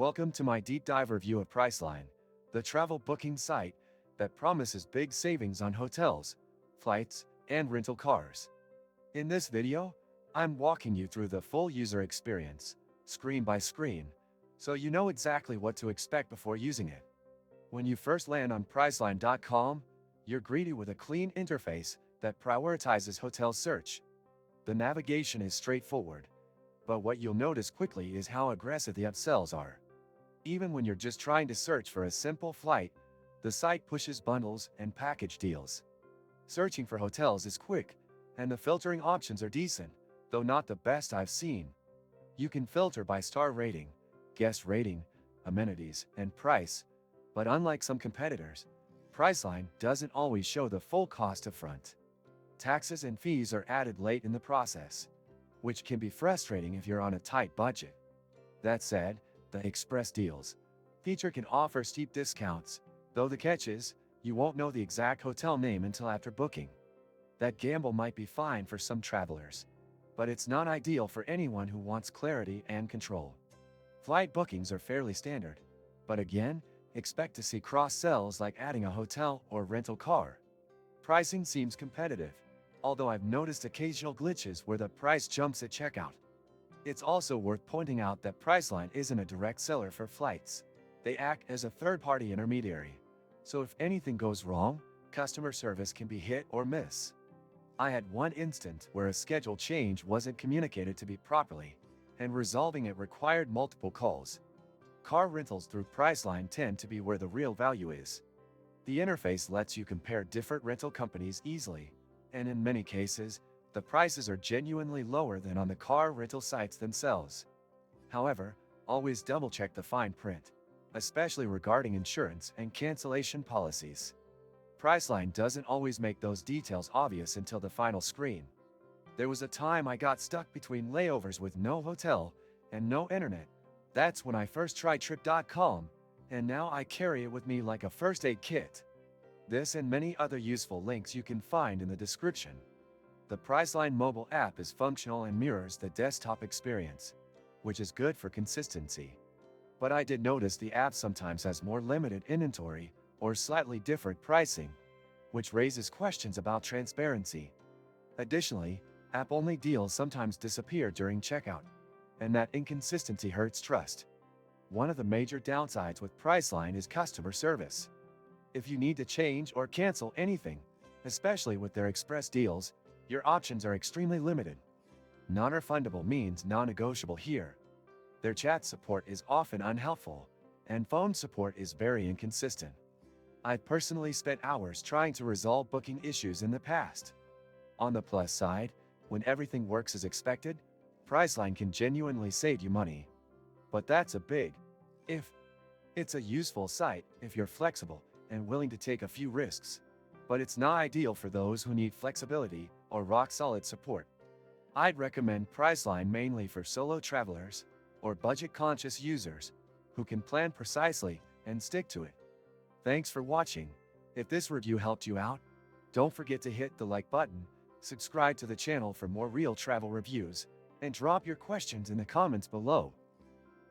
Welcome to my deep dive review of Priceline, the travel booking site that promises big savings on hotels, flights, and rental cars. In this video, I'm walking you through the full user experience, screen by screen, so you know exactly what to expect before using it. When you first land on Priceline.com, you're greeted with a clean interface that prioritizes hotel search. The navigation is straightforward, but what you'll notice quickly is how aggressive the upsells are. Even when you're just trying to search for a simple flight, the site pushes bundles and package deals. Searching for hotels is quick, and the filtering options are decent, though not the best I've seen. You can filter by star rating, guest rating, amenities, and price, but unlike some competitors, Priceline doesn't always show the full cost up front. Taxes and fees are added late in the process, which can be frustrating if you're on a tight budget. That said, the Express Deals feature can offer steep discounts, though the catch is, you won't know the exact hotel name until after booking. That gamble might be fine for some travelers, but it's not ideal for anyone who wants clarity and control. Flight bookings are fairly standard, but again, expect to see cross-sells like adding a hotel or rental car. Pricing seems competitive, although I've noticed occasional glitches where the price jumps at checkout. It's also worth pointing out that Priceline isn't a direct seller for flights. They act as a third-party intermediary, so if anything goes wrong, customer service can be hit or miss. I had one instance where a schedule change wasn't communicated to me properly, and resolving it required multiple calls. Car rentals through Priceline tend to be where the real value is. The interface lets you compare different rental companies easily, and in many cases, the prices are genuinely lower than on the car rental sites themselves. However, always double-check the fine print, especially regarding insurance and cancellation policies. Priceline doesn't always make those details obvious until the final screen. There was a time I got stuck between layovers with no hotel and no internet. That's when I first tried Trip.com, and now I carry it with me like a first aid kit. This and many other useful links you can find in the description. The Priceline mobile app is functional and mirrors the desktop experience, which is good for consistency. But I did notice the app sometimes has more limited inventory or slightly different pricing, which raises questions about transparency. Additionally, app-only deals sometimes disappear during checkout, and that inconsistency hurts trust. One of the major downsides with Priceline is customer service. If you need to change or cancel anything, especially with their express deals, your options are extremely limited. Non-refundable means non-negotiable here. Their chat support is often unhelpful, and phone support is very inconsistent. I've personally spent hours trying to resolve booking issues in the past. On the plus side, when everything works as expected, Priceline can genuinely save you money. But that's a big if. It's a useful site if you're flexible and willing to take a few risks, but it's not ideal for those who need flexibility or rock-solid support. I'd recommend Priceline mainly for solo travelers or budget-conscious users who can plan precisely and stick to it. Thanks for watching. If this review helped you out, don't forget to hit the like button, subscribe to the channel for more real travel reviews, and drop your questions in the comments below.